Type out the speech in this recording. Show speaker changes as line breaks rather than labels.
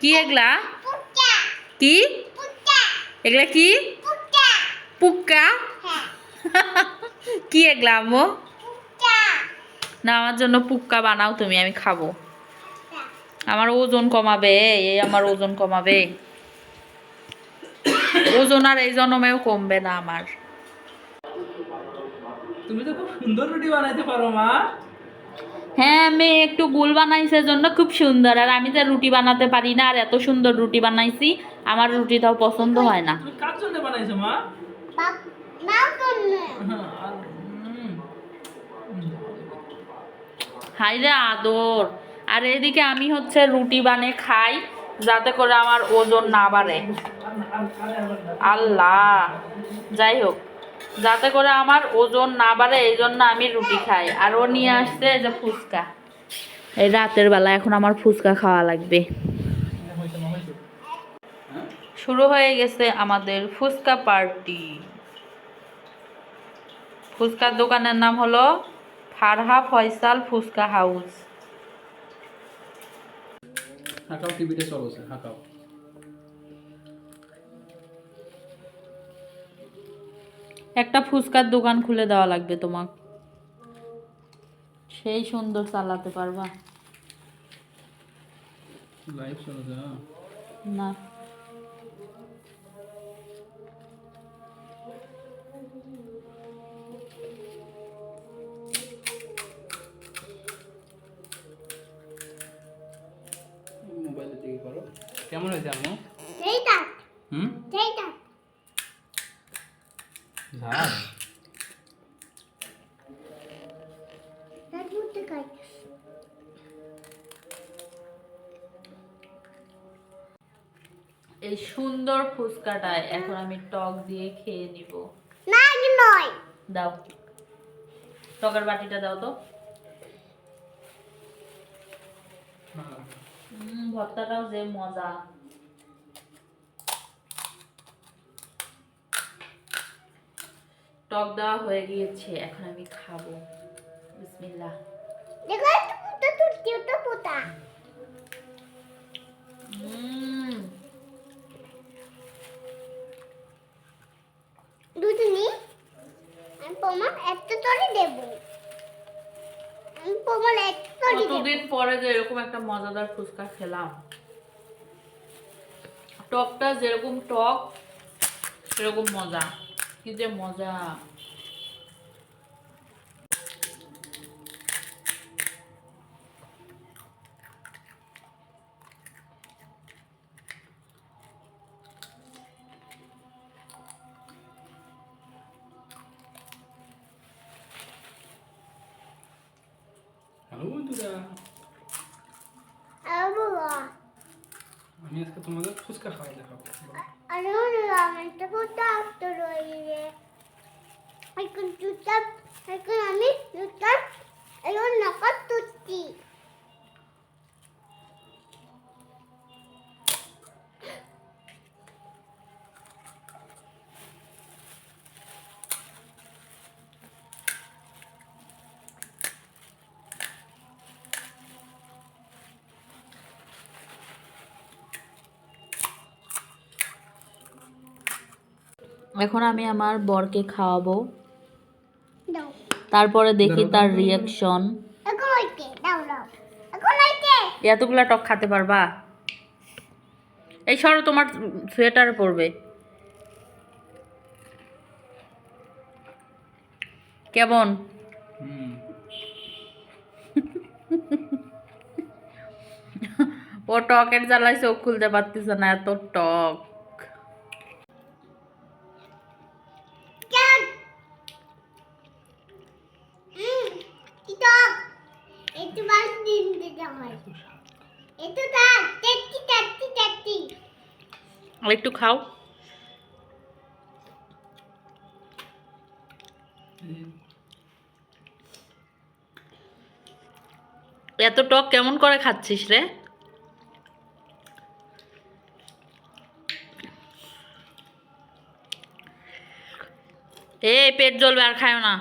কি এগুলা? কি এগুলা? কি পুক্কা? কি এগুলা আম্মু? না, আমার জন্য পুক্কা বানাও তুমি, আমি খাবো। আমার ওজন কমাবে, এই আমার ওজন কমাবে। ওজন আর এই জন্মেও কমবে না আমার।
তুমি তো খুব সুন্দর রুটি বানাইতে পারো মা।
হ্যাঁ, আমি একটু গোল বানাইছে জন্য খুব সুন্দর, আর আমি যে রুটি বানাতে পারি না, আর এত সুন্দর রুটি বানাইছি, আমার রুটিটাও পছন্দ হয় না।
তুমি কার জন্য বানাইছো মা?
হাই রে আদর। আর এদিকে আমি হচ্ছে রুটি বানিয়ে খাই, যাতে করে আমার ওজন না বাড়ে। আল্লাহ, যাই হোক, যাতে করে আমার ওজন না বাড়ে এই জন্য আমি রুটি খাই। আর ও নিয়ে আসছে এই যে ফুচকা, এই রাতের বেলা এখন আমার ফুচকা খাওয়া লাগবে। শুরু হয়ে গেছে আমাদের ফুচকা পার্টি। ফুচকার দোকানের নাম হলো ফারহা ফয়সাল ফুচকা হাউস।
হাঁকাও, টিভিতে চলছে, হাঁকাও।
একটা ফুচকার দোকান খুলে দেওয়া লাগবে তোমার, সেই সুন্দর চালাতে পারবা।
লাইভ চলছে
না,
মোবাইলে থেকে করো। কেমন হয়েছে আম্মু?
সেইটা
হুম,
সেইটা
ঝাল।
রাজুতে কাজ
এই সুন্দর ফুচকাটায় এখন আমি টক দিয়ে খেয়ে নিব।
না কি নয়
দাও, টকের বাটিটা দাও তো। ভর্তাটাও যে মজা। টক দেওয়া হয়ে গিয়েছে, এখন আমি খাবো। বিসমিল্লাহ।
দেখো তো তুই তো পোতা দুধনি আমি প্রমাণ এত তোরে দেব আমি প্রমাণ এত তোরে দেব
কতদিন পরে যে এরকম একটা মজাদার ফুচকা খেলাম। টকটা যেরকম টক সেরকম মজা, কি যে মজা।
হ্যালো বন্ধুরা,
আবুয়া
আমি আজকে তোমাদের ফুচকা খাওয়াই দেখাবো।
আরে আমি তো পোতা তো রইলে এখন তুই এখন আমি তুই এখন নকল তুই
এখন আমি আমার বরকে খাওয়াবো,
দাও
তারপরে দেখি তার রিয়াকশন।
এখন হইতে দাও দাও এখন হইতে
এতগুলা টক খেতে পারবা? এই সরো, তোমার সোয়েটার পরবে। কেমন?
হুম,
ও টকের জ্বালায় চোখ খুলতে পারতেছে না, এত টক।
কেন টিটক একটু বাস দিন দিতে হয় একটু তার টেটি টেটি টেটি
আর একটু খাও। এত টক কেমন করে খাচ্ছিস রে? এই পেট জ্বলবে, আর খায়ও না।